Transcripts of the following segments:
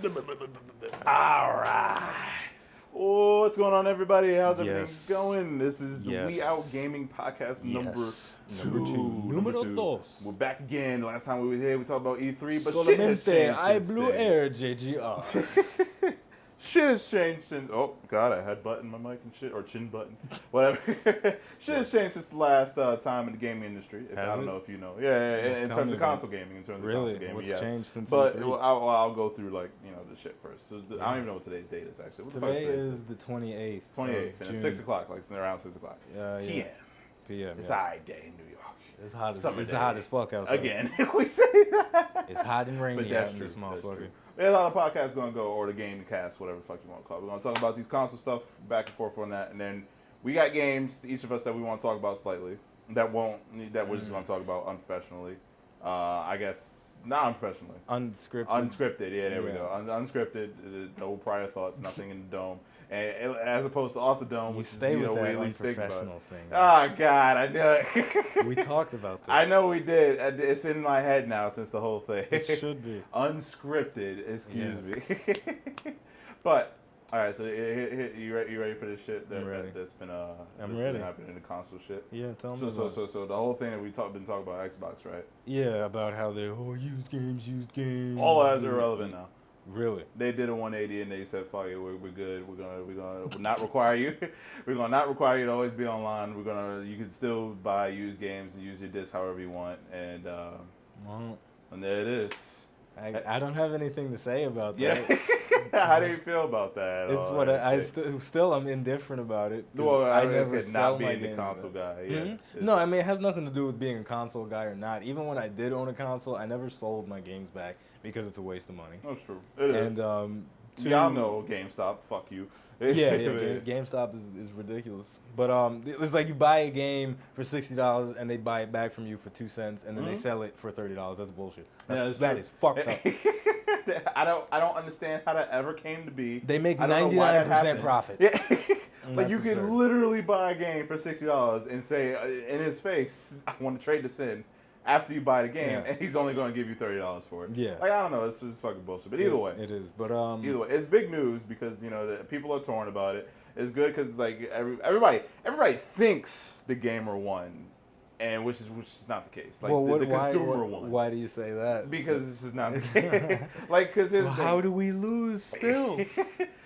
All right. Oh, what's going on, everybody? How's everything going? This is the We Out Gaming Podcast number two. Numero dos. We're back again. Last time we were here, we talked about E3, but Solamente I Blue Air JGR. Shit has changed since. Oh God, I had button my mic and shit, or chin button, whatever. Shit has changed since the last time in the gaming industry. I don't know if you know. Yeah, in terms of console gaming. In terms of console gaming, what's changed since? But I'll go through the shit first. So I don't even know what today's date is actually. Today is the 28th. 28th, and it's 6 o'clock, like around 6 o'clock. PM. It's a high day in New York. It's hot. It's hot as fuck outside. Again, we say that. It's hot and rainy out in this motherfucker. There's a lot of podcasts going to go, or the game cast, whatever the fuck you want to call it. We're going to talk about these console stuff, back and forth on that, and then we got games, each of us, that we want to talk about slightly, that we're just going to talk about unprofessionally. I guess, not unprofessionally. Unscripted, yeah, there we go. Unscripted, no prior thoughts, nothing in the dome. And as opposed to off the dome, which is, we at least think about. Thing. Oh, God, I know it. We talked about this. I know we did. It's in my head now since the whole thing. It should be. Unscripted, excuse me. But, all right, so you ready for this shit that's been happening in the console shit? Yeah, tell me So the whole thing that we've been talking about Xbox, right? Yeah, about how they used games. All that's irrelevant now. Really? They did a 180 and they said, "Fuck it, we're good. We're gonna not require you. We're gonna not require you to always be online. You can still buy used games and use your disc however you want." And there it is. I don't have anything to say about that. Yeah. How do you feel about that? It's what I'm indifferent about it. Well, I never not being the console guy. Yeah. Mm-hmm. No, I mean it has nothing to do with being a console guy or not. Even when I did own a console, I never sold my games back because it's a waste of money. That's true. It is. And y'all know GameStop. Fuck you. Yeah, GameStop is ridiculous. But it's like you buy a game for $60 and they buy it back from you for 2 cents and then they sell it for $30. That's bullshit. That is fucked up. I don't understand how that ever came to be. They make 99% profit. Yeah. Like you can literally buy a game for $60 and say in his face, "I want to trade this in." After you buy the game, and he's only going to give you $30 for it. Yeah, like I don't know, it's fucking bullshit. But either way, it is. But either way, it's big news because people are torn about it. It's good because like everybody thinks the gamer won, and which is not the case. Like the consumer won. Why do you say that? Because this is not the case. Like because how do we lose still?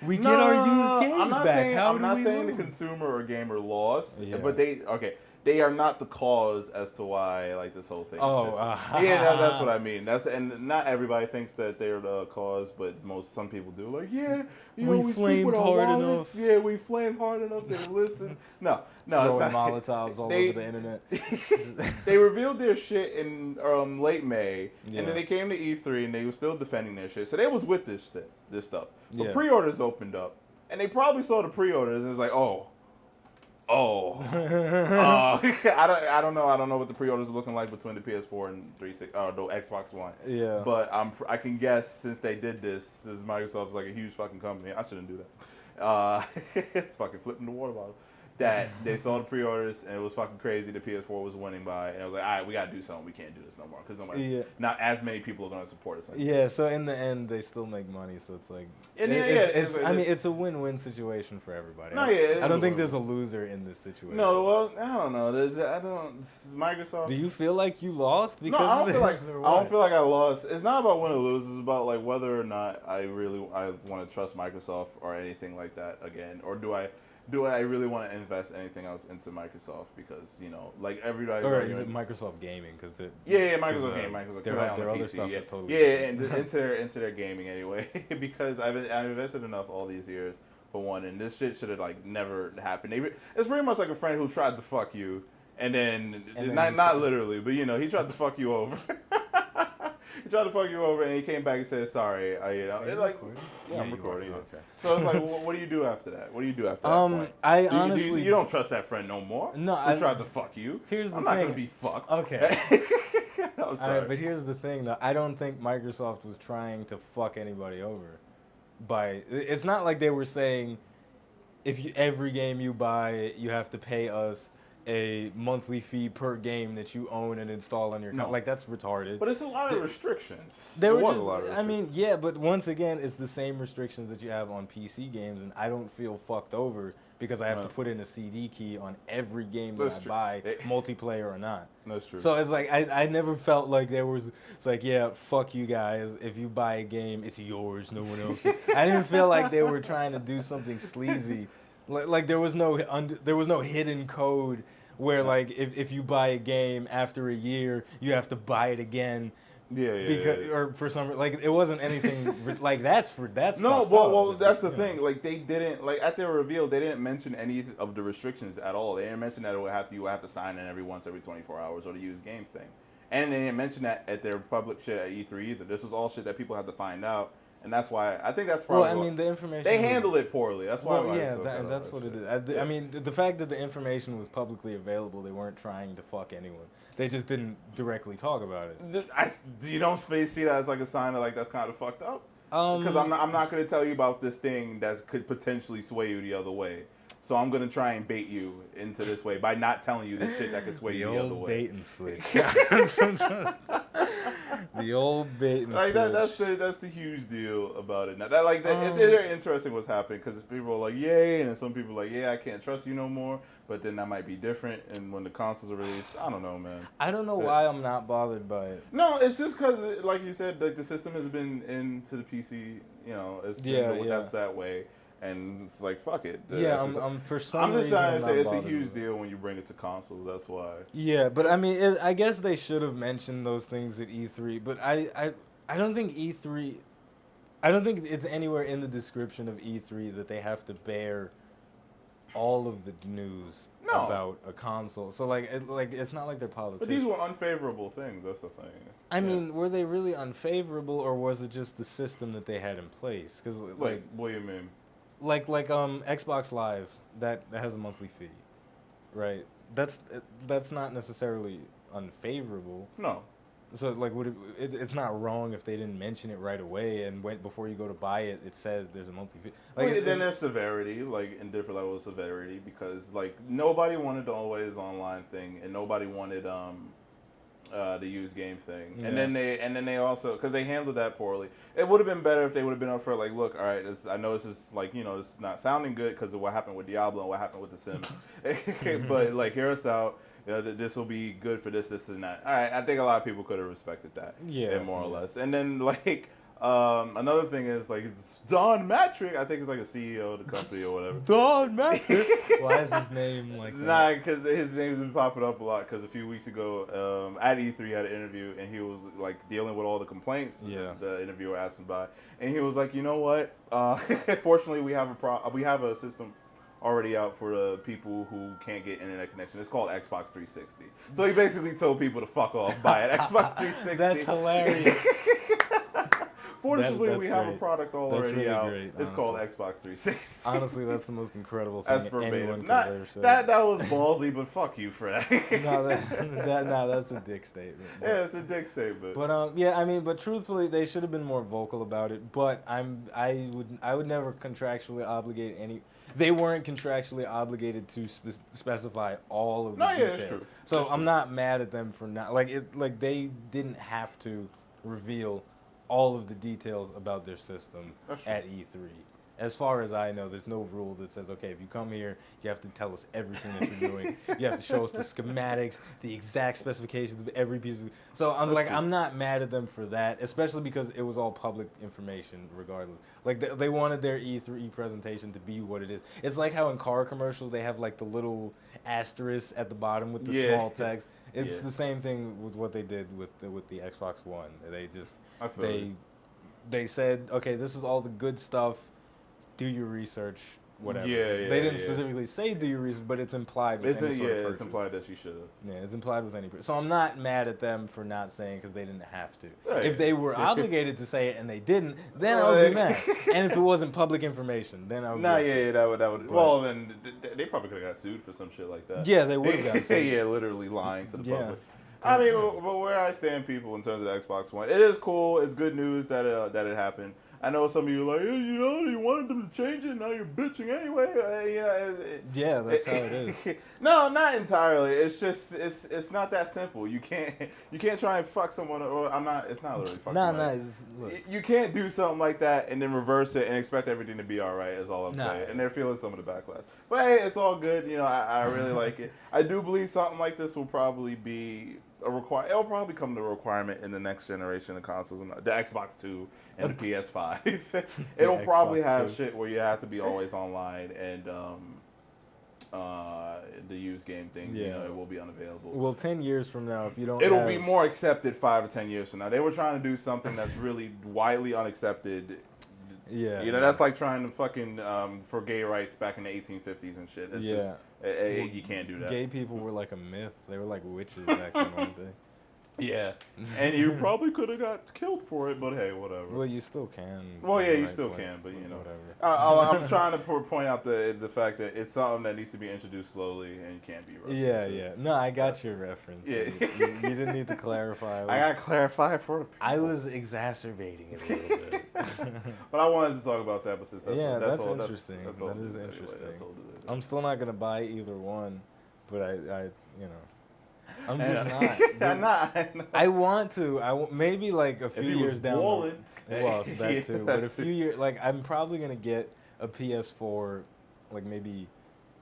We get our used games back. I'm not saying the consumer or gamer lost, but they are not the cause as to why like this whole thing. That's what I mean. And not everybody thinks that they're the cause, but some people do. Like, we flamed hard enough. Yeah, we flamed hard enough. They listen. No, throwing it's not. Molotovs all over the internet. They revealed their shit in late May, and then they came to E3 and they were still defending their shit. So they was with this stuff. But pre-orders opened up, and they probably saw the pre-orders and it's like, I don't know. I don't know what the pre-orders are looking like between the PS4 and the Xbox One. Yeah. But I can guess since they did this, since Microsoft is like a huge fucking company, I shouldn't do that. It's fucking flipping the water bottle. That they saw the pre-orders and it was fucking crazy. The PS4 was winning by, and I was like, all right, we gotta do something. We can't do this no more because not as many people are gonna support us. Like so in the end, they still make money. So it's like, it's a win-win situation for everybody. I don't think there's a loser in this situation. No, well, I don't know. Microsoft. Do you feel like you lost? Because I don't feel like I lost. It's not about win or lose. It's about like whether or not I want to trust Microsoft or anything like that again, or do I really want to invest anything else into Microsoft because like everybody's into Microsoft gaming because Microsoft gaming, Microsoft their other stuff is totally and into their gaming anyway because I've invested enough all these years for one, and this shit should have like never happened. It's pretty much like a friend who tried to fuck you and then not literally, but he tried to fuck you over. He tried to fuck you over, and he came back and said, "Sorry." I'm recording. Okay. So it's like, what do you do after that? What do you do after that point? Honestly, you don't trust that friend no more. No, I tried to fuck you. I'm not gonna be fucked. Okay. I'm sorry. All right, but here's the thing, though. I don't think Microsoft was trying to fuck anybody over. It's not like they were saying, every game you buy, you have to pay us a monthly fee per game that you own and install on your account. No. Like, that's retarded. But it's a lot of restrictions. There was a lot of restrictions. I mean, yeah, but once again, it's the same restrictions that you have on PC games, and I don't feel fucked over because I have to put in a CD key on every game that I buy, multiplayer or not. That's true. So it's like, I never felt like there was, it's like, yeah, fuck you guys. If you buy a game, it's yours. No one else can. I didn't feel like they were trying to do something sleazy. Like there was no hidden code where like if you buy a game after a year, you have to buy it again. Yeah. Or for some, like, it wasn't anything like that's no. Well, that's the thing. Like, they didn't, like, at their reveal, they didn't mention any of the restrictions at all. They didn't mention that you would have to sign in every 24 hours or the use game thing, and they didn't mention that at their public shit at E3 either. This was all shit that people had to find out. And that's why I think that's probably. Well, I mean, the information. They handled it poorly. That's why. Well, yeah, that's what it is. I mean, the fact that the information was publicly available, they weren't trying to fuck anyone. They just didn't directly talk about it. You don't see that as like a sign of like that's kind of fucked up. Because I'm not going to tell you about this thing that could potentially sway you the other way. So I'm going to try and bait you into this way by not telling you this shit that could sway you the other way. Bait and switch. The old bait and like switch. That's the huge deal about it. Now, it's very interesting what's happening because people are like, yay, and then some people are like, yeah, I can't trust you no more. But then that might be different. And when the consoles are released, I don't know, man. I don't know why I'm not bothered by it. No, it's just because, like you said, like the system has been into the PC. You know, it's been that's that way. And it's like, fuck it. Yeah, I'm for some reason. I'm just trying to say it's a huge deal when you bring it to consoles. That's why. Yeah, but I mean, I guess they should have mentioned those things at E3. But I don't think E3. I don't think it's anywhere in the description of E3 that they have to bear all of the news about a console. So like it's not like they're politicians. But these were unfavorable things. That's the thing. I mean, were they really unfavorable, or was it just the system that they had in place? Because like, what do you mean? Like Xbox Live that has a monthly fee, right? That's not necessarily unfavorable. No. So like, it's not wrong if they didn't mention it right away and before you go to buy it, it says there's a monthly fee. Like, then there's severity, like in different levels of severity, because like nobody wanted the always online thing, and nobody wanted the used game thing, and then they also, because they handled that poorly. It would have been better if they would have been up for like, look, all right, I know this is like, you know, it's not sounding good because of what happened with Diablo and what happened with The Sims, but like, hear us out. You know, this will be good for this, and that. All right, I think a lot of people could have respected that, more or less. And then like. Another thing is like it's Don Matrick. I think it's like a CEO of the company or whatever. Don Matrick. Why is his name like that? Nah, because his name's been popping up a lot. Because a few weeks ago, at E3, he had an interview and he was like dealing with all the complaints. The interviewer asked him about, and he was like, you know what? Fortunately, we have a system already out for the people who can't get internet connection. It's called Xbox 360. So he basically told people to fuck off, buy an Xbox 360. That's hilarious. Fortunately, we have a product already really out. Great, it's called Xbox 360. Honestly, that's the most incredible thing anyone could ever say. That was ballsy, but fuck you for that. That's a dick statement. But, yeah, it's a dick statement. But I mean, but truthfully, they should have been more vocal about it. But I would never contractually obligate any. They weren't contractually obligated to specify all of the details. It's true. So I'm not mad at them for not like they didn't have to reveal all of the details about their system at E3. As far as I know, there's no rule that says, okay, if you come here, you have to tell us everything that you're doing. You have to show us the schematics, the exact specifications of every piece of. So I'm not mad at them for that, especially because it was all public information regardless. Like they wanted their E3 presentation to be what it is. It's like how in car commercials they have like the little asterisk at the bottom with the small text. It's the same thing with what they did with the Xbox One. They said, okay, this is all the good stuff. Do your research, whatever. They didn't specifically say do your research, but it's implied with any sort of purchase. It's implied that you should have. Yeah, it's implied with any purchase. So I'm not mad at them for not saying because they didn't have to. Right. If they were obligated to say it and they didn't, then I would be mad. And if it wasn't public information, then I would be upset. That would. Well, then they probably could have got sued for some shit like that. Yeah, they would have got sued. Literally lying to the public. I mean, but where I stand, people, in terms of the Xbox One, it is cool. It's good news that it happened. I know some of you are like, you wanted them to change it, now you're bitching anyway. Yeah, that's how it is. No, not entirely. It's just it's not that simple. You can't try and fuck someone. Or it's not literally fuck somebody. You can't do something like that and then reverse it and expect everything to be all right. Is all I'm saying. And they're feeling some of the backlash. But hey, it's all good. I really like it. I do believe something like this will probably be it'll probably become the requirement in the next generation of consoles, the Xbox 2 and the PS5. It'll probably have shit where you have to be always online, and the used game thing, it will be unavailable. Well, 10 years from now, if you don't, it'll be more accepted 5 or 10 years from now. They were trying to do something that's really widely unaccepted. Yeah, that's like trying to fucking for gay rights back in the 1850s and shit. It's just you can't do that. Gay people were like a myth. They were like witches back then, weren't they? Yeah, and you probably could have got killed for it, but hey, whatever. Well, you still can. Well, yeah, you still can, but whatever. I'm trying to point out the fact that it's something that needs to be introduced slowly and you can't be rushed. Yeah. No, I got your reference. Yeah, you didn't need to clarify. I gotta clarify for people. I was exacerbating it a little bit. But I wanted to talk about that, but since that's interesting. That's all that is anyway. interesting. That's all I'm still not gonna buy either one, but I'm just not. I want to. Maybe like a few years down. Well, that too. But a few years, like I'm probably gonna get a PS4, like maybe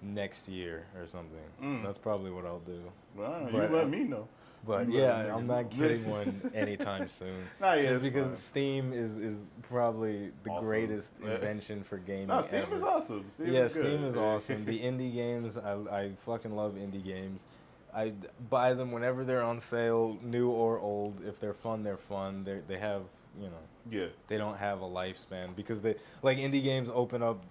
next year or something. That's probably what I'll do. Well, you let me know. But I'm not getting one anytime soon. Just because Steam is probably the greatest invention for gaming. No, Steam ever. Is awesome. Steam is awesome. The indie games, I fucking love indie games. I buy them whenever they're on sale, new or old. If they're fun, they're fun. They have, they don't have a lifespan because indie games open up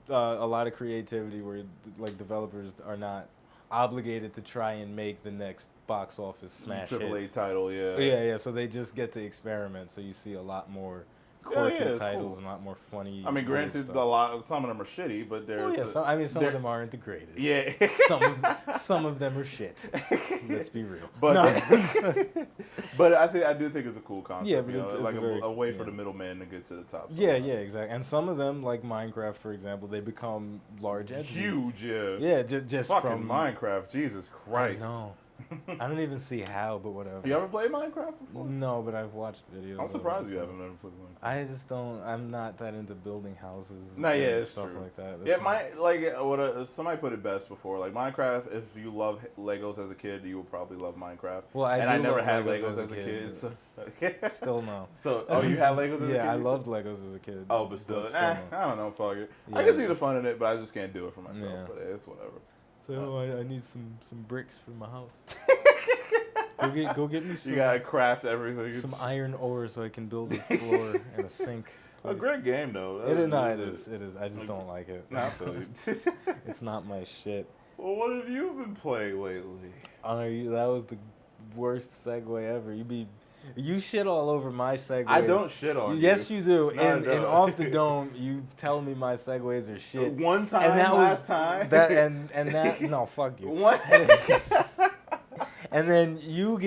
a lot of creativity where like developers are not obligated to try and make the next box office smash AAA title, yeah. So they just get to experiment. So you see a lot more quirky titles and a lot more funny. I mean, granted, some of them are shitty, but there's. Some of them aren't the greatest. Yeah. some of them are shit. Let's be real. But but I do think it's a cool concept. Yeah, but it's like a way for the middleman to get to the top. Yeah, exactly. And some of them, like Minecraft, for example, they become large entities. Huge, yeah. Yeah, just fucking from Minecraft. Jesus Christ. I know. I don't even see how, but whatever. You ever played Minecraft before? No, but I've watched videos. I'm surprised you haven't ever played Minecraft. I just don't. I'm not that into building houses. It's stuff true. like that. Somebody put it best before. Like Minecraft, if you love Legos as a kid, you will probably love Minecraft. Well, I never had Legos as a kid. So. Still no. So, you had Legos as a kid? Yeah, I loved Legos as a kid. Oh, but still no. I don't know. Fuck it. I can see the fun in it, but I just can't do it for myself. Yeah. But it's whatever. So I need some bricks for my house. Go get me some. You gotta craft everything. Some iron ore so I can build a floor and a sink. A great game though. It is. I just don't like it. Not really. It's not my shit. Well, what have you been playing lately? That was the worst segue ever. You shit all over my segues. I don't shit on you. Yes, you do. No, and Off the Dome, you tell me my segues are shit. One time, and last time. No, fuck you. What? And then you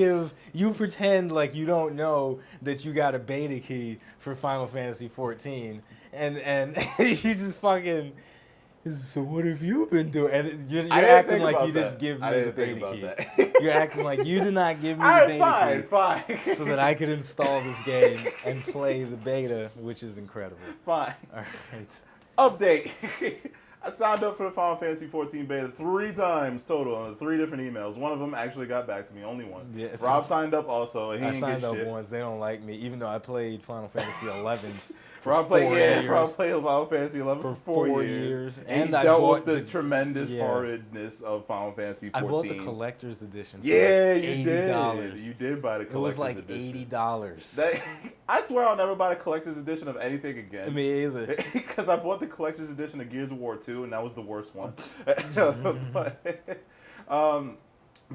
pretend like you don't know that you got a beta key for Final Fantasy 14, and you just fucking. So what have you been doing? And you're acting like you didn't give me the beta key. You're acting like you did not give me the beta key. Fine. So that I could install this game and play the beta, which is incredible. Fine. All right. Update. I signed up for the Final Fantasy 14 beta 3 times total on 3 different emails. One of them actually got back to me, only one. Yeah, Rob signed up also, and he didn't get shit. I signed up once. They don't like me, even though I played Final Fantasy 11 Rob played Final Fantasy 11 for 4 years. And he dealt with the tremendous horridness of Final Fantasy 14. I bought the collector's edition for you $80. did. You did buy the collector's edition. It was like $80. I swear I'll never buy the collector's edition of anything again. Me either. Because I bought the collector's edition of Gears of War 2, and that was the worst one. But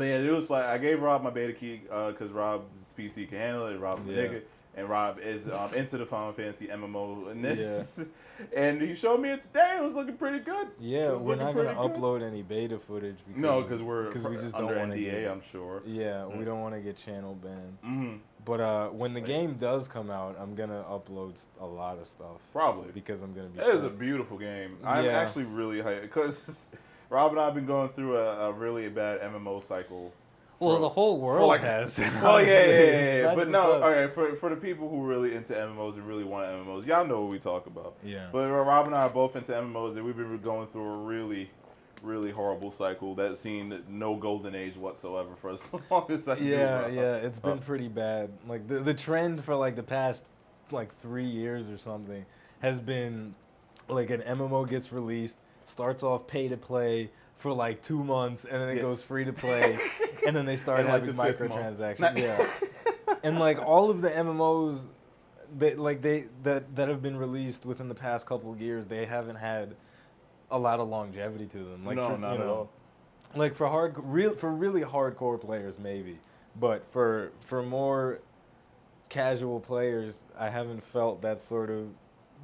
yeah, it was like I gave Rob my beta key because Rob's PC can handle it. Rob's my nigga. and Rob is into the Final Fantasy MMO and this. And he showed me it today. It was looking pretty good. Yeah, we're not going to upload any beta footage. Because we just under don't want to NDA, I'm sure. Yeah, we don't want to get channel banned. But when the game does come out, I'm going to upload a lot of stuff. Probably. Because I'm going to be... It is a beautiful game. I'm actually really hyped because Rob and I have been going through a really bad MMO cycle. Well, the whole world has. Well, yeah. But no, okay, for the people who are really into MMOs and really want MMOs, y'all know what we talk about. Yeah. But Rob and I are both into MMOs, and we've been going through a really, really horrible cycle that's seen no golden age whatsoever for as long as I it's been pretty bad. Like the trend for like the past 3 years or something has been like an MMO gets released, starts off pay to play for like 2 months, and then it goes free to play, and then they start having microtransactions. Yeah, and like all of the MMOs that have been released within the past couple of years, they haven't had a lot of longevity to them. Like not at all. Like for really hardcore players maybe, but for more casual players, I haven't felt that sort of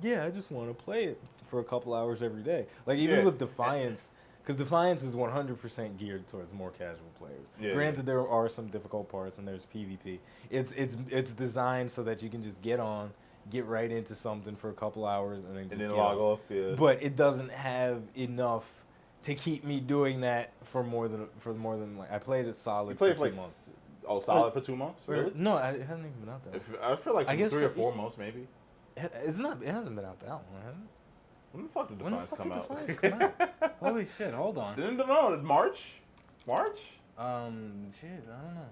I just want to play it for a couple hours every day. Like even with Defiance. Because Defiance is 100% geared towards more casual players. Yeah, Granted, there are some difficult parts, and there's PvP. It's designed so that you can just get right into something for a couple hours, and then log off. Yeah. But it doesn't have enough to keep me doing that for more than like I played it solid for 2 months. Oh, solid for 2 months? Really? No, it hasn't even been out that long. I feel like 3 or 4 months maybe. It hasn't been out that long, has it? When the fuck did Defiance come out? Holy shit, hold on. March? Shit, I don't know.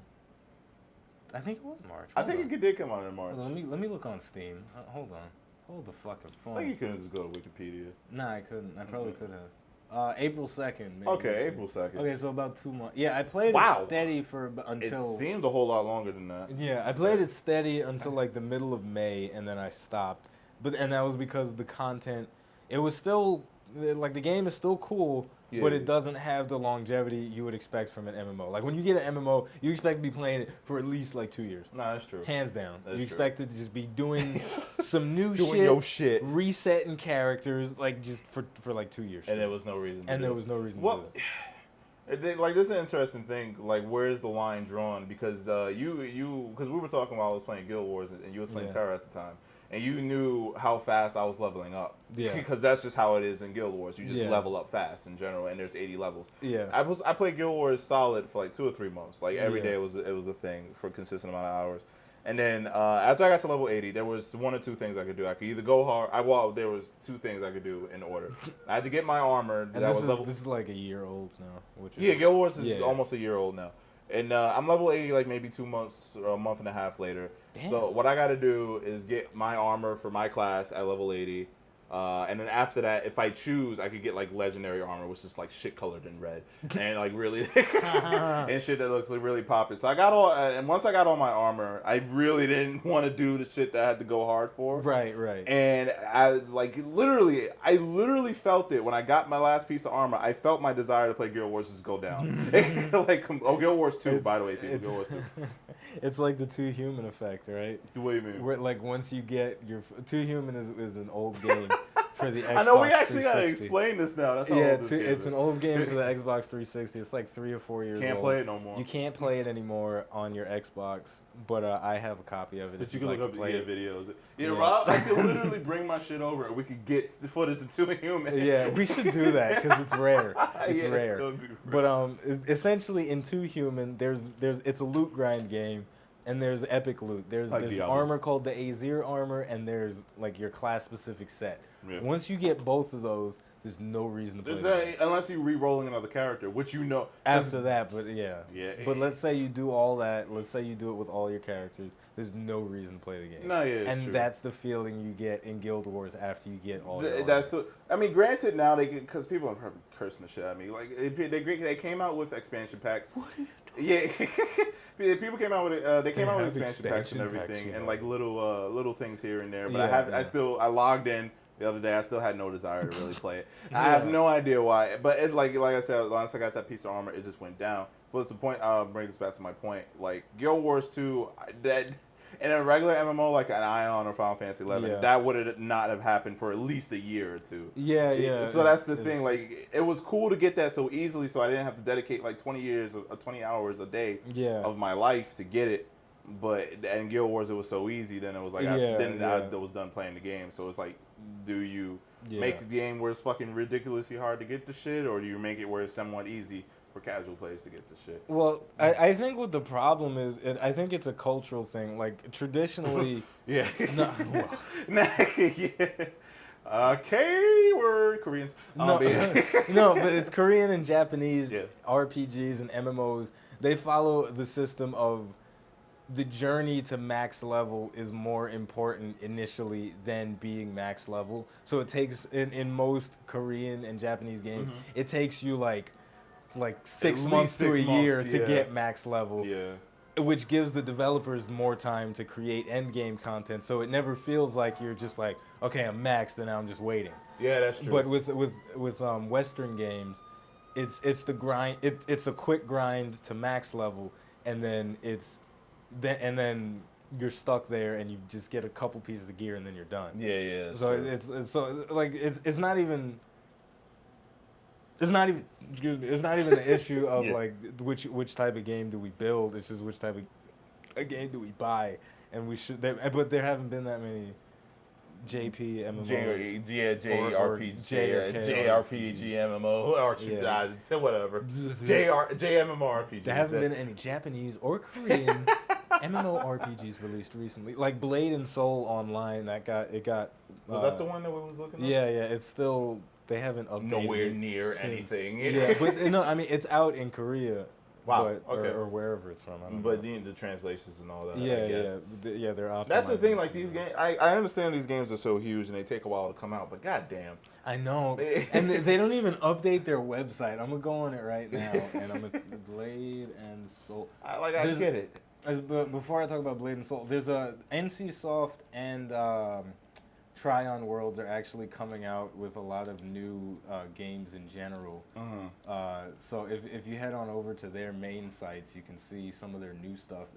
I think it was March. I think it did come out in March. Let me look on Steam. Hold on. Hold the fucking phone. I think you couldn't just go to Wikipedia. Nah, I couldn't. I probably could have. April 2nd. Maybe. Okay, April 2nd. Okay, so about 2 months. Yeah, I played it steady until... It seemed a whole lot longer than that. Yeah, I played it steady until like the middle of May, and then I stopped. And that was because the content... It was still, like, the game is still cool, but it doesn't have the longevity you would expect from an MMO. Like, when you get an MMO, you expect to be playing it for at least, like, 2 years. Nah, that's true. Hands down. You expect to just be doing some new shit, resetting characters, like, just for like 2 years. And there was no reason to there was no reason to do it. Like, this is an interesting thing. Like, where's the line drawn? Because because we were talking while I was playing Guild Wars, and you was playing Terra at the time. And you knew how fast I was leveling up. Yeah. Because that's just how it is in Guild Wars. You just level up fast in general, and there's 80 levels. Yeah. I played Guild Wars solid for like 2 or 3 months. Like every day it was a thing for a consistent amount of hours. And then after I got to level 80, there was 1 or 2 things I could do. I could either go hard. There was 2 things I could do in order. I had to get my armor. And this is like a year old now. Guild Wars is almost a year old now. And I'm level 80 like maybe 2 months or a month and a half later. Damn. So what I got to do is get my armor for my class at level 80. And then after that, if I choose, I could get like legendary armor, which is like shit colored in red. And like really, and shit that looks like really popping. So I got and once I got all my armor, I really didn't want to do the shit that I had to go hard for. Right. And I literally felt it when I got my last piece of armor. I felt my desire to play Guild Wars just go down. Guild Wars 2, by the way, people. Guild Wars 2. It's like the Too Human effect, right? What do you mean? Where, like, once you get your... Too Human is an old game for the Xbox 360. I know we actually got to explain this now. That's how old this game it's an old game for the Xbox 360. It's like 3 or 4 years old. Can't play it no more. You can't play it anymore on your Xbox, but I have a copy of it. But you can look up videos. Yeah, Rob, I could literally bring my shit over and we could get the footage of Too Human. Yeah, we should do that because it's rare. It's rare. But essentially in Too Human, it's a loot grind game. And there's epic loot. There's this armor called the Azir armor, and there's like your class-specific set. Yeah. Once you get both of those, there's no reason to play unless you're re-rolling another character, which you know. After that, but yeah. But let's say you do all that. Let's say you do it with all your characters. There's no reason to play the game. No, yeah, and true. That's the feeling you get in Guild Wars after you get all. I mean, granted, now because people are probably cursing the shit at me. Like they came out with expansion packs. What are you doing? People came out with they came out with expansion packs and everything, and like little things here and there. But I logged in the other day. I still had no desire to really play it. I have no idea why. But it's like I said, once I got that piece of armor, it just went down. What's the point? I'll bring this back to my point. Like Guild Wars 2, in a regular MMO like an Ion or Final Fantasy 11, that would not have happened for at least a year or two. Yeah. So that's the thing. Like, it was cool to get that so easily, so I didn't have to dedicate like 20 hours a day of my life to get it. But in Guild Wars, it was so easy. Then it was like I was done playing the game. So it's like, do you make the game where it's fucking ridiculously hard to get the shit, or do you make it where it's somewhat easy for casual players to get the shit? Well, I think what the problem is, I think it's a cultural thing. Like, traditionally... yeah. No, We're Koreans. No, no, but it's Korean and Japanese RPGs and MMOs. They follow the system of the journey to max level is more important initially than being max level. So it takes, in most Korean and Japanese games, it takes you like 6 months to a year to get max level. Yeah. Which gives the developers more time to create end game content, so it never feels like you're just like, okay, I'm maxed and now I'm just waiting. Yeah, that's true. But with Western games, it's the grind. It's a quick grind to max level, and then then you're stuck there, and you just get a couple pieces of gear, and then you're done. Yeah. So it's not even. It's not even the issue of like which type of game do we build. It's just which type of game do we buy, and we should. But there haven't been that many JP MMOs. JRPG MMO or whatever. JMMORPG. There haven't been any Japanese or Korean MMORPGs released recently. Like Blade and Soul Online, it got. Was that the one that we was looking at? Yeah. It's still. They haven't updated. Nowhere near anything. Yeah, but no, I mean it's out in Korea. Wow. But, okay. Or wherever it's from. I don't know. The translations and all that. Yeah, they're optimized. That's the thing. Like these games, I understand these games are so huge and they take a while to come out. But goddamn. I know. And they don't even update their website. I'm gonna go on it right now, and I'm gonna Blade and Soul. I get it. But before I talk about Blade and Soul, there's a NCSoft and Tryon Worlds are actually coming out with a lot of new games in general. So if you head on over to their main sites, you can see some of their new stuff.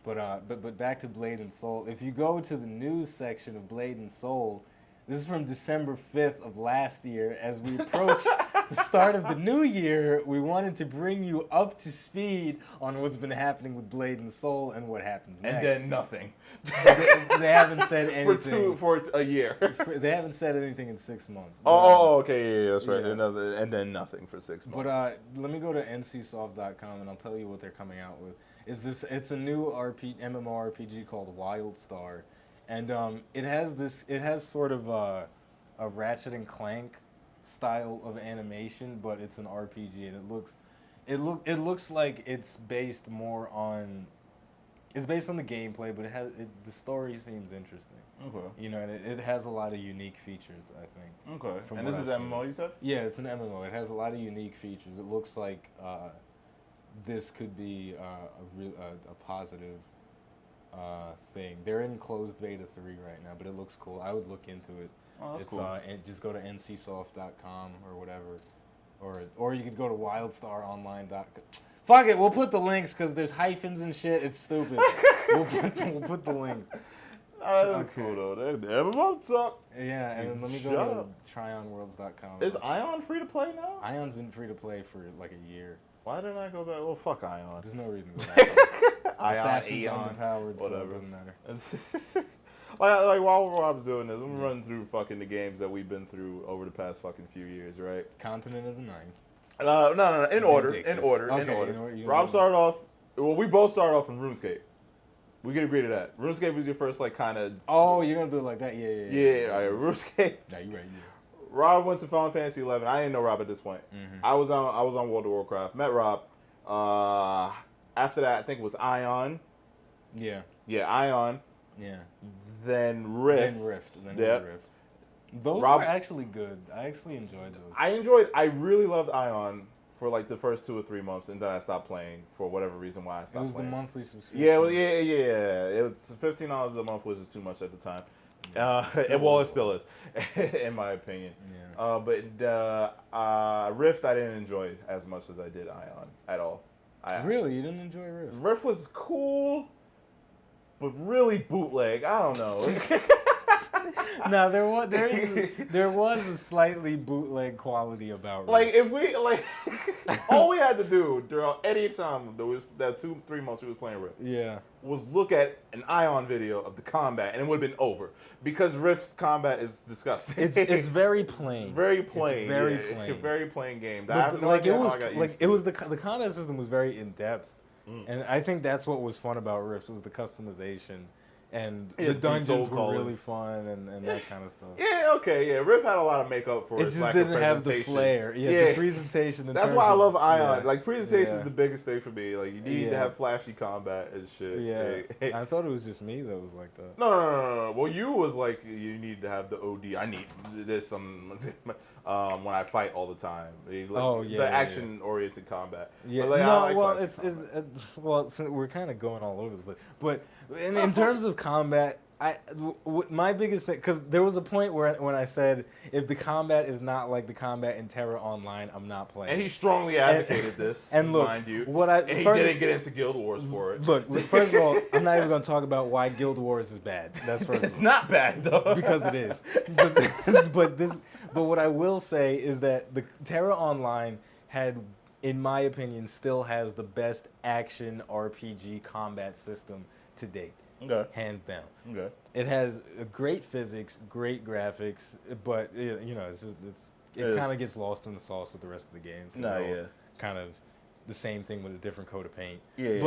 But back to Blade and Soul. If you go to the news section of Blade and Soul, this is from December 5th of last year. As we approach the start of the new year, we wanted to bring you up to speed on what's been happening with Blade and Soul and what happens next. And then nothing. They haven't said anything. For a year. They haven't said anything in 6 months. Okay, yeah, that's right. Yeah. And then nothing for 6 months. But let me go to ncsoft.com and I'll tell you what they're coming out with. It's a new MMORPG called WildStar. And it has sort of a Ratchet and Clank style of animation, but it's an RPG, and it looks like it's based on the gameplay, but the story seems interesting. Okay. You know, and it has a lot of unique features, I think. Okay. And this is MMO, you said? Yeah, it's an MMO. It has a lot of unique features. It looks like this could be a positive thing. They're in closed beta 3 right now, but it looks cool. I would look into it. Oh, that's cool. And just go to ncsoft.com or whatever, or you could go to wildstaronline.com. Fuck it, we'll put the links because there's hyphens and shit. It's stupid. we'll put the links. That's cool though. The MMO suck. Yeah, and then let me go to tryonworlds.com. Is Ion free to play now? Ion's been free to play for like a year. Why didn't I go back? Well, fuck Ion. There's no reason to go back. Assassin's underpowered, whatever. So it doesn't matter. like while Rob's doing this, I'm running through fucking the games that we've been through over the past fucking few years, right? Continent is a ninth. No. In order. Rob started off. Well, we both started off in RuneScape. We can agree to that. RuneScape was your first, like, kind of. Oh, you're gonna do it like that? Yeah. All right, RuneScape. Nah, you right. Yeah. Rob went to Final Fantasy 11. I didn't know Rob at this point. I was on World of Warcraft. Met Rob. After that, I think it was Ion. Yeah. Yeah, Ion. Yeah. Then Rift. Rift. Those were actually good. I actually enjoyed those. I really loved Ion for like the first 2 or 3 months, and then I stopped playing for whatever reason why I stopped playing. It was the monthly subscription. Yeah. It was $15 a month, which is too much at the time. It still is, in my opinion. Yeah. But Rift, I didn't enjoy as much as I did Ion at all. Really? You didn't enjoy Rift? Rift was cool, but really bootleg. I don't know. No, there was a slightly bootleg quality about Like Rift. if we all we had to do during any time there was that 2-3 months we was playing Rift. Yeah. Was look at an Ion video of the combat and it would have been over because Rift's combat is disgusting. It's very plain. Very plain. It's very yeah. plain. Very plain game. But I have no idea how I got used to the combat system was very in depth, and I think that's what was fun about Rift was the customization. And the dungeons were really fun and that kind of stuff. Yeah, okay, yeah. Rift had a lot of makeup for it its just lack didn't of have the presentation. flair. Yeah, the presentation. That's why I love Ion. Yeah, Like presentation is the biggest thing for me. Like you need to have flashy combat and shit. Yeah, I thought it was just me that was like that. No. Well, you was like you need to have the OD. I need this when I fight all the time. Like, the action-oriented combat. Yeah, like well, so we're kind of going all over the place. But in terms of combat, my biggest thing, because there was a point when I said if the combat is not like the combat in Terra Online, I'm not playing. And he strongly advocated this, and look, mind you. And he didn't get into Guild Wars for it. Look, first of all, I'm not even going to talk about why Guild Wars is bad. That's first. It's not bad though, because it is. But what I will say is that the Terra Online in my opinion, still has the best action RPG combat system to date. Okay. Hands down. Okay. It has great physics, great graphics, but it kind of gets lost in the sauce with the rest of the games. Kind of the same thing with a different coat of paint. Yeah.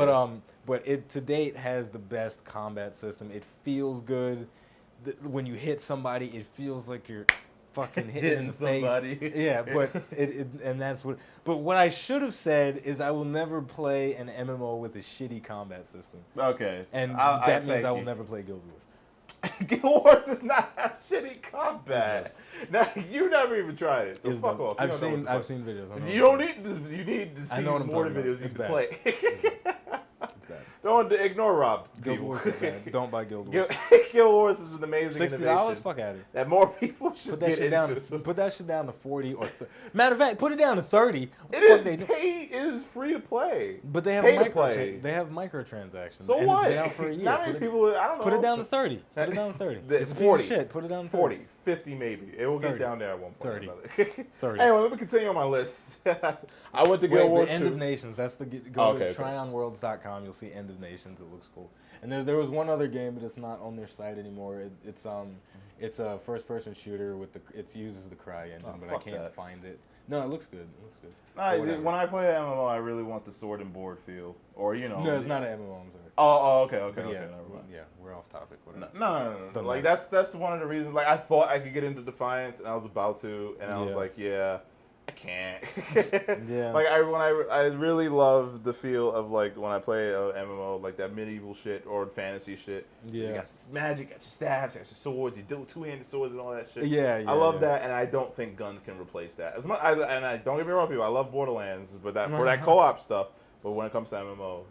But it to date has the best combat system. It feels good. When you hit somebody, it feels like you're fucking hitting in the somebody. Face. Yeah, but and that's what. But what I should have said is I will never play an MMO with a shitty combat system. Okay. And that means I will never play Guild Wars. Guild Wars does not have shitty combat. Now you never even tried it, so fuck off. I've seen videos. You don't need to. You need to see more videos you can play. Don't ignore Rob. Guild Wars is bad. Don't buy Guild Wars. Guild Wars is an amazing $60? innovation. Fuck at it. That more people should get into. Put that shit down to 40 or matter of fact, put it down to 30. It is free to play. But they have microtransactions. So and what? It's been out for a year. Not many people. I don't know. Put it down to 30. Put it down to 30. It's 40. Shit. Put it down to 30. 40, 50 maybe. It will get down there at one point. 30. Anyway, let me continue on my list. I went to Guild Wars 2. End of Nations. That's to to tryonworlds.com. You'll see End of Nations. It looks cool. And there was one other game, but it's not on their site anymore. It's a first-person shooter with it uses the Cry engine, but I can't find it. No, it looks good. When I play MMO, I really want the sword and board feel, or No, it's not an MMO. I'm sorry. Oh, okay. Never mind. Yeah, we're off topic. Whatever. No. Like that's one of the reasons. Like I thought I could get into Defiance, and I was about to, and I was like, I can't. Like I really love the feel of like when I play a MMO, like that medieval shit or fantasy shit. Yeah. You got this magic, got your staffs, got your swords, you do two-handed swords and all that shit. I love that, and I don't think guns can replace that. As much, don't get me wrong, people. I love Borderlands, but for that co-op stuff. But when it comes to MMO,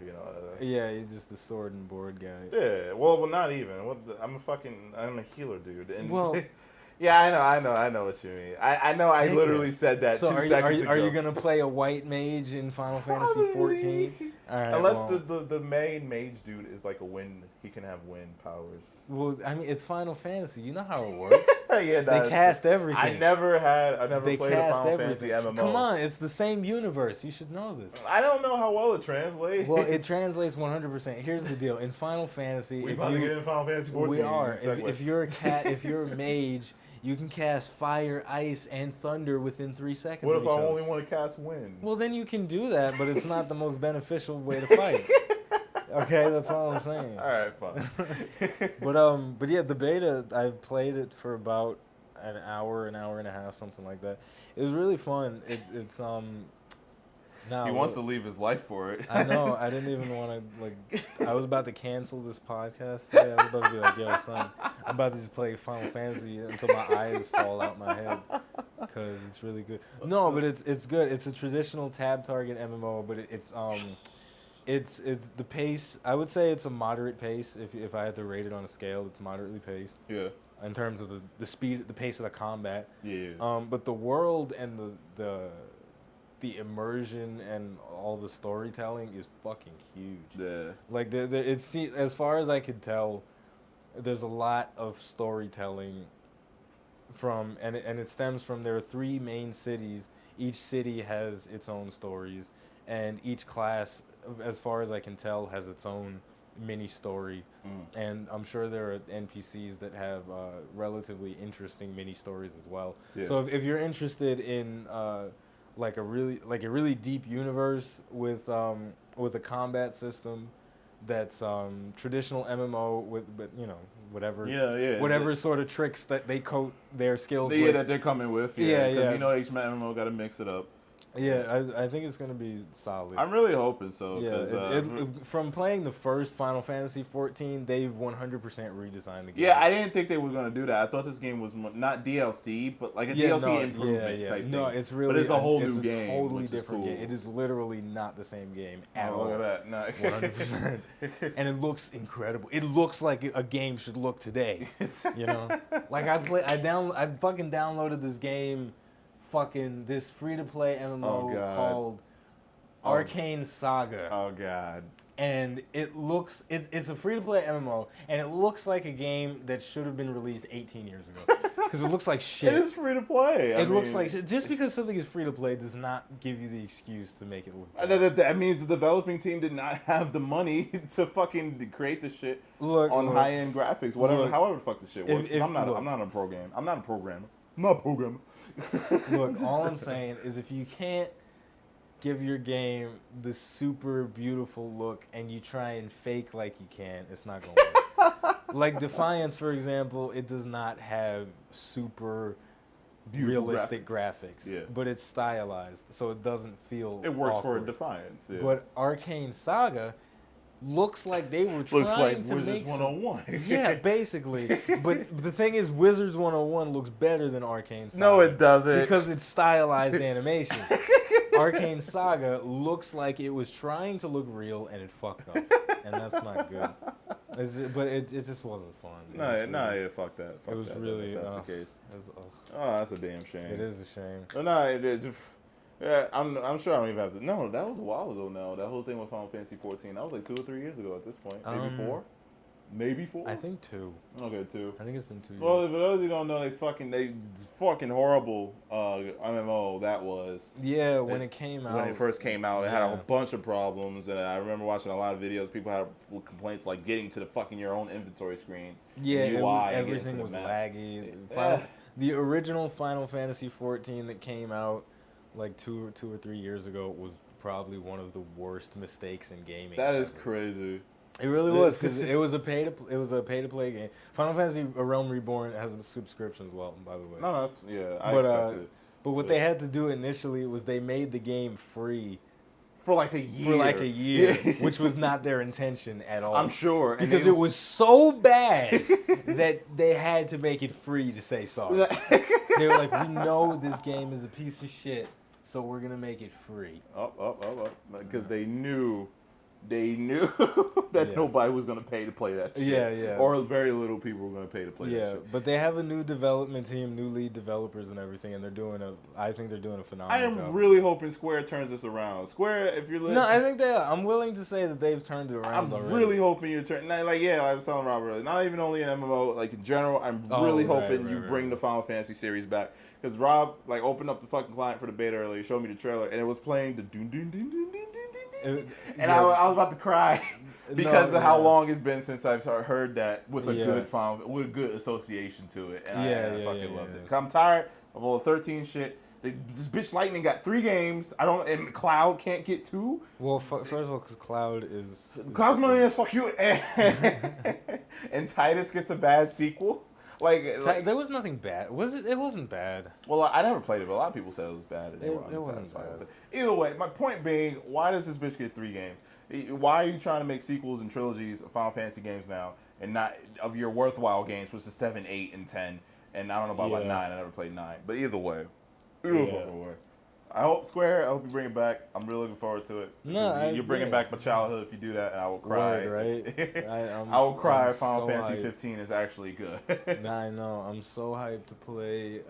you're just a sword and board guy. Yeah. Well, not even. I'm a healer, dude. And yeah, I know what you mean. I know. I literally said that 2 seconds ago. Are you gonna play a white mage in Final Fantasy 14? All right, unless the main mage dude is like a wind, he can have wind powers. Well, I mean, it's Final Fantasy. You know how it works. They cast everything. I never played a Final Fantasy MMO. Come on, it's the same universe. You should know this. I don't know how well it translates. Well, it translates 100%. Here's the deal: in Final Fantasy, we about to get in Final Fantasy 14. We are. If you're a cat, if you're a mage, you can cast fire, ice, and thunder within 3 seconds. What if I only want to cast wind? Well, then you can do that, but it's not the most beneficial way to fight. Okay, that's all I'm saying. All right, fine. But yeah, the beta, I played it for about an hour and a half, something like that. It was really fun. He wants to leave his life for it. I know. I didn't even want to, I was about to cancel this podcast today. I was about to be like, yo, son, I'm about to just play Final Fantasy until my eyes fall out my head because it's really good. No, but it's good. It's a traditional tab target MMO, but it's the pace. I would say it's a moderate pace. If I had to rate it on a scale, it's moderately paced. Yeah. In terms of the speed, the pace of the combat. Yeah. But the world and the immersion and all the storytelling is fucking huge. Yeah. Like it's as far as I could tell, there's a lot of storytelling and it stems from there are 3 main cities. Each city has its own stories, and each class, as far as I can tell, has its own mini story. And I'm sure there are NPCs that have relatively interesting mini stories as well. Yeah. So if you're interested in like a really deep universe with a combat system that's traditional MMO but whatever sort of tricks that they coat their skills with. That they're coming with. Because you know MMO got to mix it up. Yeah, I think it's going to be solid. I'm really hoping so. Yeah, from playing the first Final Fantasy 14, they've 100% redesigned the game. Yeah, I didn't think they were going to do that. I thought this game was not DLC, but like a DLC improvement type thing. No, it's really... But it's a whole new game. It's a totally different game. It is literally not the same game at all. Look at that. No. 100%. And it looks incredible. It looks like a game should look today. You know? Like, I fucking downloaded this game... this free-to-play MMO called Arcane Saga. Oh, God. And it's a free-to-play MMO, and it looks like a game that should have been released 18 years ago. Because it looks like shit. It is free-to-play. It looks like shit. Just because something is free-to-play does not give you the excuse to make it look bad. That means the developing team did not have the money to fucking create the shit on high-end graphics. However the fuck the shit works. I'm not a programmer. I'm not a programmer. Look, all I'm saying is if you can't give your game the super beautiful look and you try and fake like you can, it's not going to work. Like Defiance, for example, it does not have super beautiful realistic graphics. But it's stylized, so it doesn't feel It works awkward. for Defiance. Yeah. But Arcane Saga looks like they were trying to make Wizards 101. Yeah, basically. But the thing is, Wizards 101 looks better than Arcane Saga. No, it doesn't. Because it's stylized animation. Arcane Saga looks like it was trying to look real and it fucked up. And that's not good. But it just wasn't fun. Fuck that. Fuck it was that. really... That's the case. That's a damn shame. It is a shame. It is. Yeah, I'm sure I don't even have to. No, that was a while ago now. That whole thing with Final Fantasy 14. That was like 2 or 3 years ago at this point. Maybe 4? Maybe 4? I think 2. Okay, 2. I think it's been 2 years. Well, for those who don't know, they fucking horrible MMO that was. Yeah, when it came out. When it first came out, it had a bunch of problems. And I remember watching a lot of videos. People had complaints like getting to the fucking your own inventory screen. Yeah, everything was laggy. The original Final Fantasy 14 that came out like 2 or 3 years ago was probably one of the worst mistakes in gaming. That is crazy. It really was, because it was a pay to play game. Final Fantasy: A Realm Reborn has a subscription as well, by the way. No, I expected. But what they had to do initially was they made the game free for like a year. Which was not their intention at all. I'm sure. Because it was so bad that they had to make it free to say sorry. They were like, we know this game is a piece of shit, so we're going to make it free. Because they knew that nobody was going to pay to play that shit. Yeah. Or very little people were going to pay to play that shit. Yeah, but they have a new development team, new lead developers and everything, and I think they're doing a phenomenal job. I am really hoping Square turns this around. Square, if you're listening... No, I think they are. I'm willing to say that they've turned it around already. I'm really hoping you turn... I was telling Robert earlier, not even only in MMO, like in general, I'm really hoping you bring the Final Fantasy series back. Because Rob, opened up the fucking client for the beta earlier, showed me the trailer, and it was playing the doon doon doon doon doon. And I was about to cry because of how long it's been since I've heard that with a good association to it, and I fucking loved it. I'm tired of all the 13 shit. This bitch Lightning got 3 games. And Cloud can't get 2. Well, first of all, because Cloud is money as fuck you, and Titus gets a bad sequel. There was nothing bad. Was it? It wasn't bad. Well, I never played it, but a lot of people said it was bad. And it wasn't bad. With it. Either way, my point being, why does this bitch get 3 games? Why are you trying to make sequels and trilogies of Final Fantasy games now, and not of your worthwhile games, which is 7, 8, and 10? And I don't know about 9. I never played 9. But either way, I hope Square. I hope you bring it back. I'm really looking forward to it. No, you're bringing back my childhood if you do that, and I will cry. Word, right? I will cry if Final so Fantasy hyped. 15 is actually good. I know. I'm so hyped to play.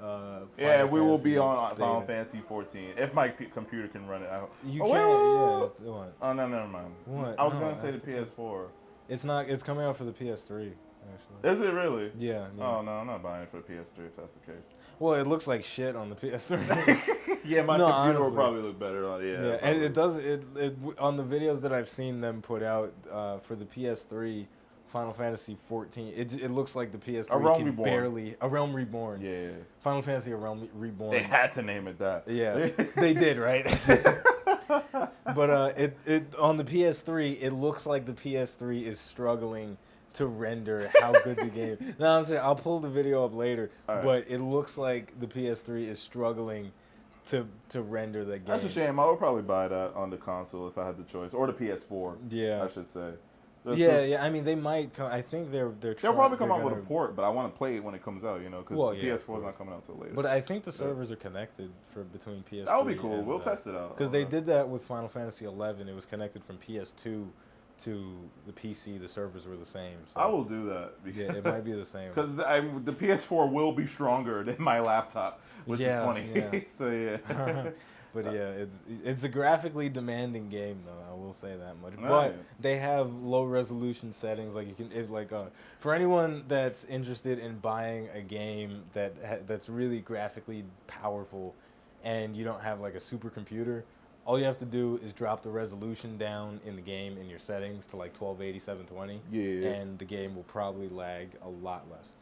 Yeah, we will be Fantasy on Final Data. Fantasy 14 if my computer can run it. You wait, can't. wait. Yeah. What? Oh no, never mind. What? I was No, gonna say that's the PS4. It's not. It's coming out for the PS3. Actually. Is it really? Yeah. Oh no, I'm not buying it for the PS3 if that's the case. Well, it looks like shit on the PS3. Yeah, my No, computer honestly. will probably look better on it. Yeah, Yeah, and it does. It on the videos that I've seen them put out for the PS3, Final Fantasy 14. It looks like the PS3 A Realm can Reborn. barely A Realm Reborn. Yeah. Final Fantasy A Realm Reborn. They had to name it that. Yeah, they did, right? But it on the PS3, it looks like the PS3 is struggling to render how good the game. No, I'm saying I'll pull the video up later, All right. but it looks like the PS3 is struggling to render that game. That's a shame. I would probably buy that on the console if I had the choice, or the PS4. Yeah. I should say. Yeah. I mean, they might come. I think they'll probably come out with a port, but I want to play it when it comes out. You know, because the PS4 is not coming out until later. But I think the servers are connected between PS3. That would be cool. and, We'll test it out. Because they did that with Final Fantasy 11. It was connected from PS2 to the PC. The servers were the same. So. I will do that. Yeah, it might be the same. Because the PS4 will be stronger than my laptop, which is funny. Yeah. So yeah. But yeah, it's a graphically demanding game though. I will say that much. Oh, But yeah. they have low resolution settings. Like you can, for anyone that's interested in buying a game that's really graphically powerful, and you don't have like a supercomputer, all you have to do is drop the resolution down in the game in your settings to like 1280, 720. Yeah. And the game will probably lag a lot less.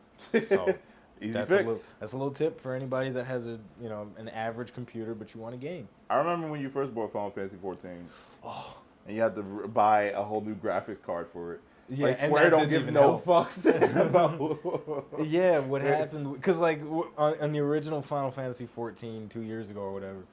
So. Easy That's fix. that's a little tip for anybody that has an average computer but you want a game. I remember when you first bought Final Fantasy 14. Oh, and you had to buy a whole new graphics card for it. Yeah, like and Square that don't didn't give even no help. fucks about. Yeah, what happened? Because like on the original Final Fantasy 14 2 years ago or whatever,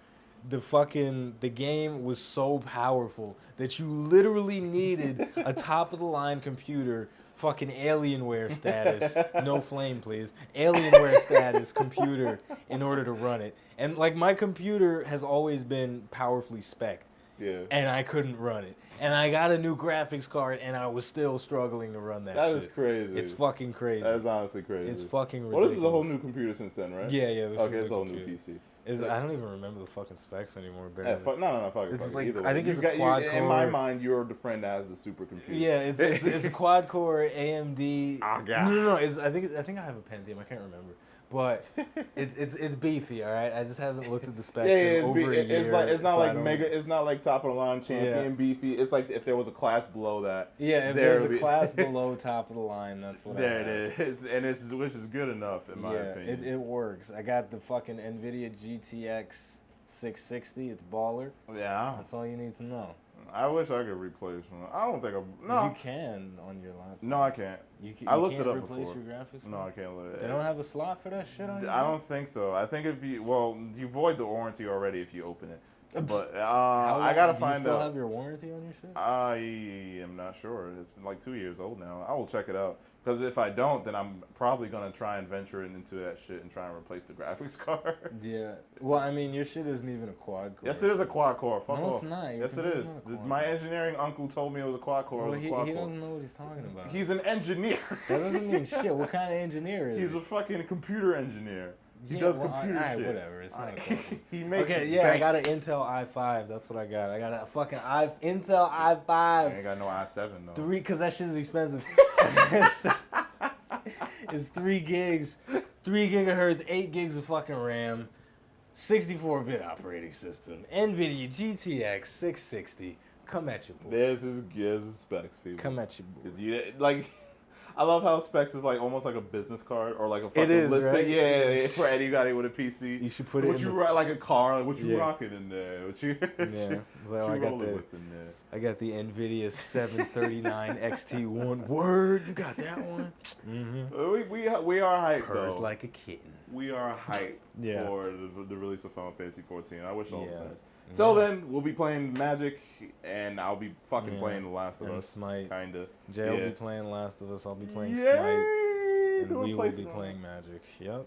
the game was so powerful that you literally needed a top of the line computer. Fucking Alienware status, no flame please, Alienware status computer in order to run it. And like my computer has always been powerfully spec'd. Yeah. And I couldn't run it. And I got a new graphics card and I was still struggling to run that shit. That is crazy. It's fucking crazy. That is honestly crazy. It's fucking ridiculous. Well, this is a whole new computer since then, right? Yeah, this okay, is it's a whole new PC. I don't even remember the fucking specs anymore. Yeah, no, fuck it. It's like, either I way. think it's You a quad core. In my mind, you're the friend that has the supercomputer. Yeah, it's a quad core AMD. Oh, God. No. I think I have a Pentium. I can't remember, but it's beefy. All right, I just haven't looked at the specs in over a year. It's not like mega. It's not like top of the line champion beefy. It's like if there was a class below that. Yeah, if there's a class below top of the line, that's what. There it is, and which is good enough in my opinion. It works. I got the fucking NVIDIA GTX 660. It's baller. Yeah, that's all you need to know. I wish I could replace one. I don't think no. You can on your laptop. No, I can't. I looked it up replace before. your graphics. No, I can't. They don't have a slot for that shit on your I don't think so. I think if you void the warranty already if you open it. But I gotta find out. Do you still have your warranty on your shit? I am not sure. It's been like 2 years old now. I will check it out. Because if I don't, then I'm probably going to try and venture into that shit and try and replace the graphics card. Yeah. Well, I mean, your shit isn't even a quad core. Yes, it is a quad core. Fuck no, off. it's not. Yes, it is. My engineering uncle told me it was a quad core. Well, he doesn't know what he's talking about. He's an engineer. That doesn't mean shit. What kind of engineer is he? He's a fucking computer engineer. He does computer shit. Whatever. It's not a quad. He makes I got an Intel i5. That's what I got. I got a fucking Intel i5. I ain't got no i7 though. Because that shit is expensive. It's 3 gigs, 3 gigahertz, 8 gigs of fucking RAM, 64-bit operating system, NVIDIA GTX 660. Come at you, boy. There's his specs, people. Come at you, boy. I love how specs is like almost like a business card or like a fucking listing. Right? Yeah, for anybody with a PC. You should put it. What you rock like a car? Like what you rocking in there? What you? Yeah. I got the NVIDIA 739 XT1. Word, you got that one? Mm-hmm. We are hyped. Purrs though. like a kitten. We are hyped for the release of Final Fantasy 14. I wish all the best. Till then, we'll be playing Magic, and I'll be fucking playing The Last of Us. Smite. Kinda. Jay will be playing Last of Us. I'll be playing Smite. And we will be playing Magic. Yep.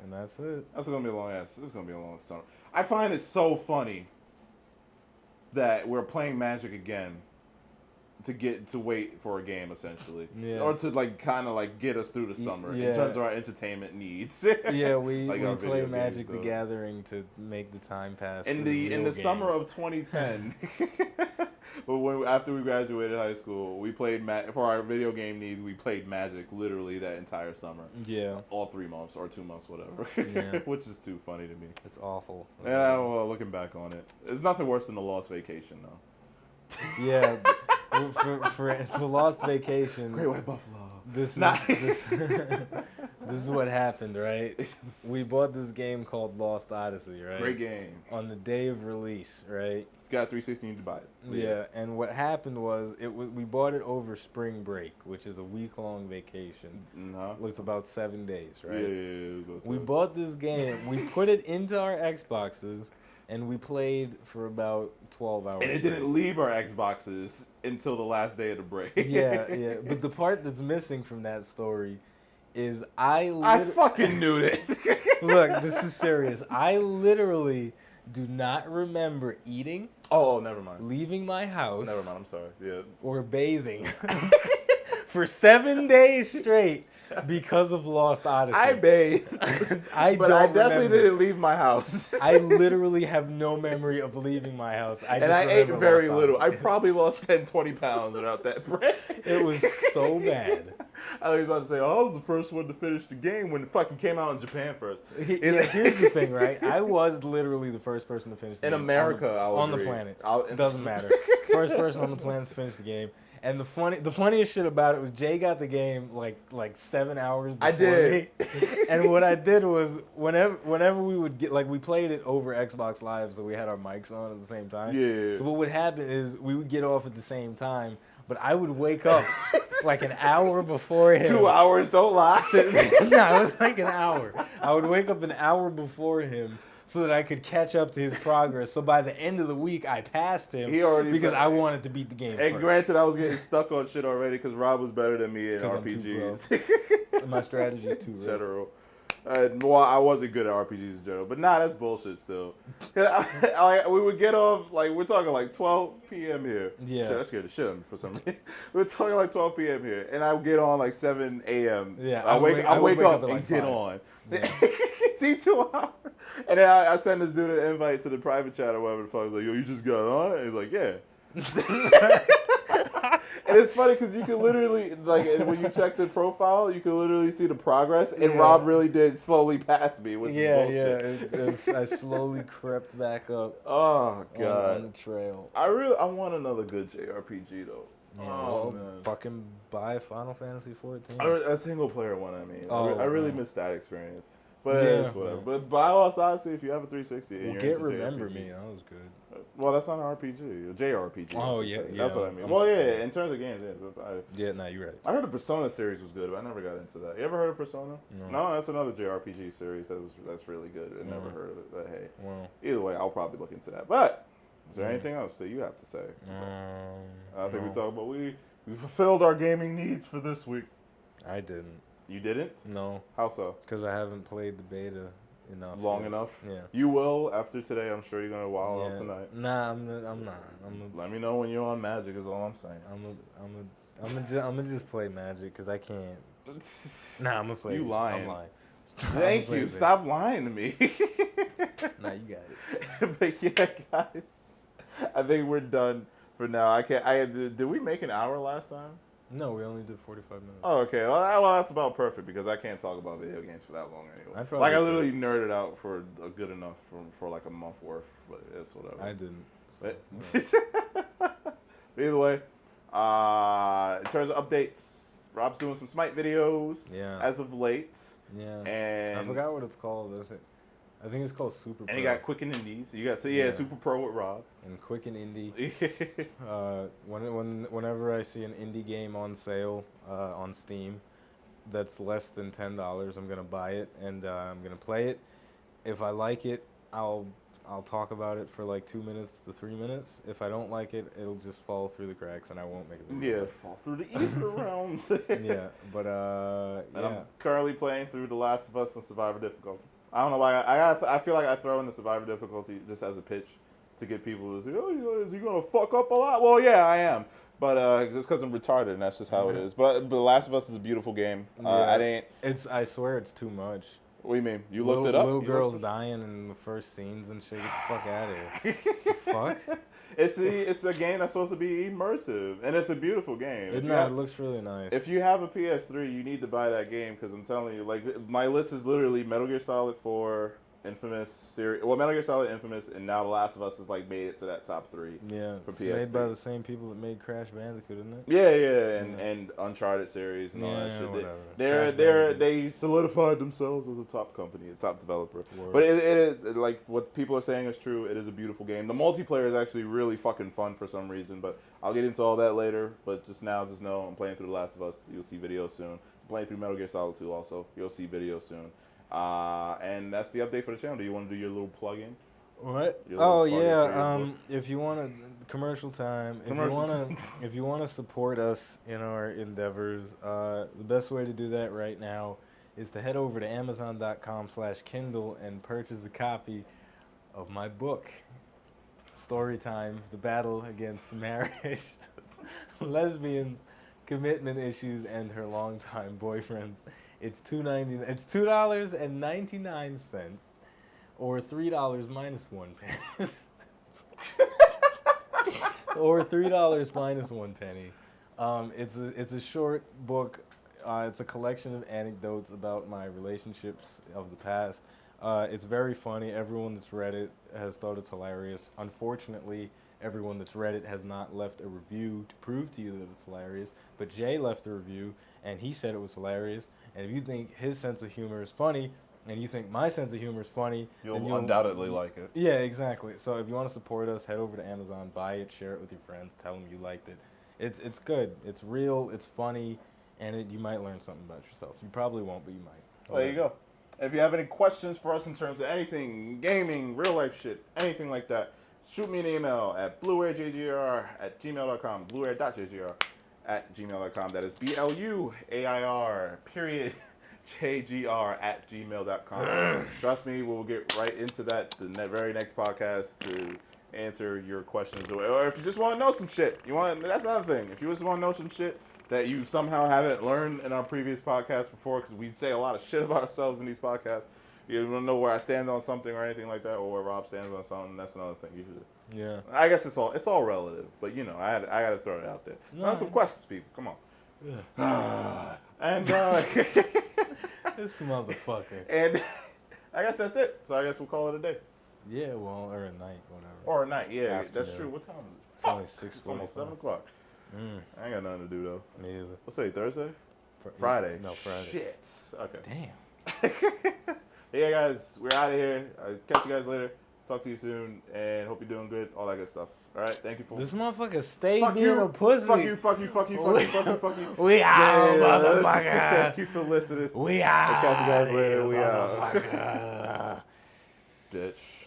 And that's it. That's gonna be a long ass. This is gonna be a long summer. I find it so funny that we're playing Magic again to wait for a game essentially, or to like kind of like get us through the summer in terms of our ententertainment needs. Yeah, we like play Magic the Gathering to make the time pass. In the summer of 2010, but after we graduated high school, we played for our video game needs. We played Magic literally that entire summer. Yeah, all 3 months or 2 months, whatever. Yeah. Which is too funny to me. It's awful. Yeah, well, looking back on it, it's nothing worse than the Lost Vacation, though. Yeah, for the Lost Vacation. Great White Buffalo. This is what happened, right? We bought this game called Lost Odyssey, right? Great game. On the day of release, right? If you got 360, you need to buy it. Yeah, and what happened was we bought it over spring break, which is a week-long vacation. Uh-huh. It's about 7 days, right? Yeah. We bought this game. We put it into our Xboxes, and we played for about 12 hours. And it didn't leave our Xboxes until the last day of the break. Yeah. But the part that's missing from that story is I fucking knew this. Look, this is serious. I literally do not remember eating. Oh, never mind. Leaving my house. Never mind. I'm sorry. Yeah. Or bathing for 7 days straight because of Lost Odyssey. I bathed. But I definitely didn't leave my house. I literally have no memory of leaving my house. I ate very little. I probably lost 10, 20 pounds without that bread. It was so bad. I was about to say, I was the first one to finish the game when it fucking came out in Japan first. Yeah, here's the thing, right? I was literally the first person to finish the game. In America, on the planet. It doesn't matter. First person on the planet to finish the game. And the funniest shit about it was Jay got the game like 7 hours before me. And what I did was whenever we would get, like, we played it over Xbox Live, so we had our mics on at the same time. Yeah. So what would happen is we would get off at the same time, but I would wake up like an hour before him. 2 hours, don't lie. No, it was like an hour. I would wake up an hour before him so that I could catch up to his progress. So by the end of the week, I passed him because I wanted to beat the game And first. granted, I was getting stuck on shit already because Rob was better than me in RPGs. My strategy is too general. Well, I wasn't good at RPGs in general, but nah, that's bullshit still. We would get off, like, we're talking like 12 p.m. here. Yeah. Shit, that scared the shit out of me for some reason. We're talking like 12 p.m. here, and I would get on like 7 a.m. Yeah, I wake up and like get 5. on. Yeah. See, 2 hours. And then I send this dude an invite to the private chat or whatever the fuck. I was like, yo, you just got on? And he's like, yeah. And it's funny because you can literally, like, when you check the profile, you can literally see the progress. And Rob really did slowly pass me, which is bullshit. I slowly crept back up. Oh, God. On the trail. I want another good JRPG, though. Yeah, man. Fucking buy Final Fantasy 14. A single player one, I mean. I really missed that experience. But it's whatever. Man. But buy Lost Odyssey if you have a 360. And Get Remember Me. That was good. Well, that's not an RPG. A JRPG. Oh, yeah. That's what I mean. In terms of games, you're right. I heard the Persona series was good, but I never got into that. You ever heard of Persona? No, that's another JRPG series that's really good. I never heard of it, but hey. Well, either way, I'll probably look into that. But is there anything else that you have to say? I think we talked about we fulfilled our gaming needs for this week. I didn't. You didn't? No. How so? Because I haven't played the beta enough. Long enough? Yeah. You will after today. I'm sure you're gonna wild out tonight. Nah, I'm not. Let me know when you're on Magic. Is all I'm saying. I'm gonna just play Magic because I can't. Nah, I'm gonna play. You lying? I'm lying. Thank you. Stop lying to me. Nah, you got it. But yeah, guys, I think we're done for now. Did we make an hour last time? No, we only did 45 minutes. Oh, okay. Well, that's about perfect because I can't talk about video games for that long anyway. I literally nerded out for a good enough for like a month worth, but it's whatever. I didn't. So, but either way, in terms of updates, Rob's doing some Smite videos as of late. Yeah. And I forgot what it's called. I think it's called Super Pro. And you got Quicken Indies. You got Super Pro with Rob. And Quicken Indie. Whenever I see an indie game on sale on Steam that's less than $10, I'm gonna buy it and I'm gonna play it. If I like it, I'll I'll talk about it for like 2 minutes to 3 minutes. If I don't like it, it'll just fall through the cracks, and I won't make a video. Yeah, fall through the ether rounds. Yeah, but And I'm currently playing through The Last of Us on Survivor difficulty. I don't know why. I feel like I throw in the Survivor difficulty just as a pitch to get people to say, "Oh, is he gonna fuck up a lot?" Well, yeah, I am. But just because I'm retarded, and that's just how it is. But The Last of Us is a beautiful game. I swear it's too much. What do you mean? You looked it up? Little girls dying in the first scenes and shit. Get the fuck out of here. The fuck? It's a game that's supposed to be immersive, and it's a beautiful game. It looks really nice. If you have a PS3, you need to buy that game because I'm telling you, like, my list is literally Metal Gear Solid 4, Infamous series. Well, Metal Gear Solid, Infamous, and now The Last of Us has like made it to that top 3. Yeah, for it's PS3. made by the same people that made Crash Bandicoot, isn't it? Yeah, and Uncharted series and all that shit. Whatever. They solidified themselves as a top company, a top developer. Word. But it like what people are saying is true. It is a beautiful game. The multiplayer is actually really fucking fun for some reason, but I'll get into all that later. But just know I'm playing through The Last of Us. You'll see videos soon. I'm playing through Metal Gear Solid 2 also. You'll see videos soon. And that's the update for the channel. Do you want to do your little plug-in? What? Oh yeah. If you want to commercial time, if you want to support us in our endeavors, the best way to do that right now is to head over to Amazon.com/Kindle and purchase a copy of my book, Storytime: The Battle Against Marriage, Lesbians, Commitment Issues, and Her Longtime Boyfriends. It's $2.99. It's $2.99, or $3 minus 1 penny, or $3 minus 1 penny. It's a short book. It's a collection of anecdotes about my relationships of the past. It's very funny. Everyone that's read it has thought it's hilarious. Unfortunately, everyone that's read it has not left a review to prove to you that it's hilarious. But Jay left a review, and he said it was hilarious. And if you think his sense of humor is funny, and you think my sense of humor is funny, you'll undoubtedly like it. Yeah, exactly. So if you want to support us, head over to Amazon, buy it, share it with your friends, tell them you liked it. It's good. It's real. It's funny, and you might learn something about yourself. You probably won't, but you might. There you go. If you have any questions for us in terms of anything, gaming, real life shit, anything like that, shoot me an email at blueairjgr@gmail.com, blueair.jgr@gmail.com. That is BLUAIR.JGR@gmail.com. Trust me, we'll get right into that the very next podcast to answer your questions. Or if you just want to know some shit, that's another thing. If you just want to know some shit that you somehow haven't learned in our previous podcast before, because we say a lot of shit about ourselves in these podcasts. You want to know where I stand on something or anything like that, or where Rob stands on something. That's another thing. Yeah. I guess it's all relative, but I got to throw it out there. So that's some questions, people. Come on. Yeah. And this motherfucker. And I guess that's it. So I guess we'll call it a day. Yeah, well, or a night, whatever. Or a night. Yeah, Afternoon. that's true. What time is it? It's only 6:45. It's almost 7 o'clock. I ain't got nothing to do though. Me either. What's today? Thursday? Friday. No, Friday. Shit. Okay. Damn. Yeah, guys, we're out of here. I'll catch you guys later. Talk to you soon, and hope you're doing good. All that good stuff. All right, thank you for this motherfucker. Stay being a pussy. Fuck you. We out, motherfucker. Thank you for listening. We out. I'll catch you guys later. We out. Bitch.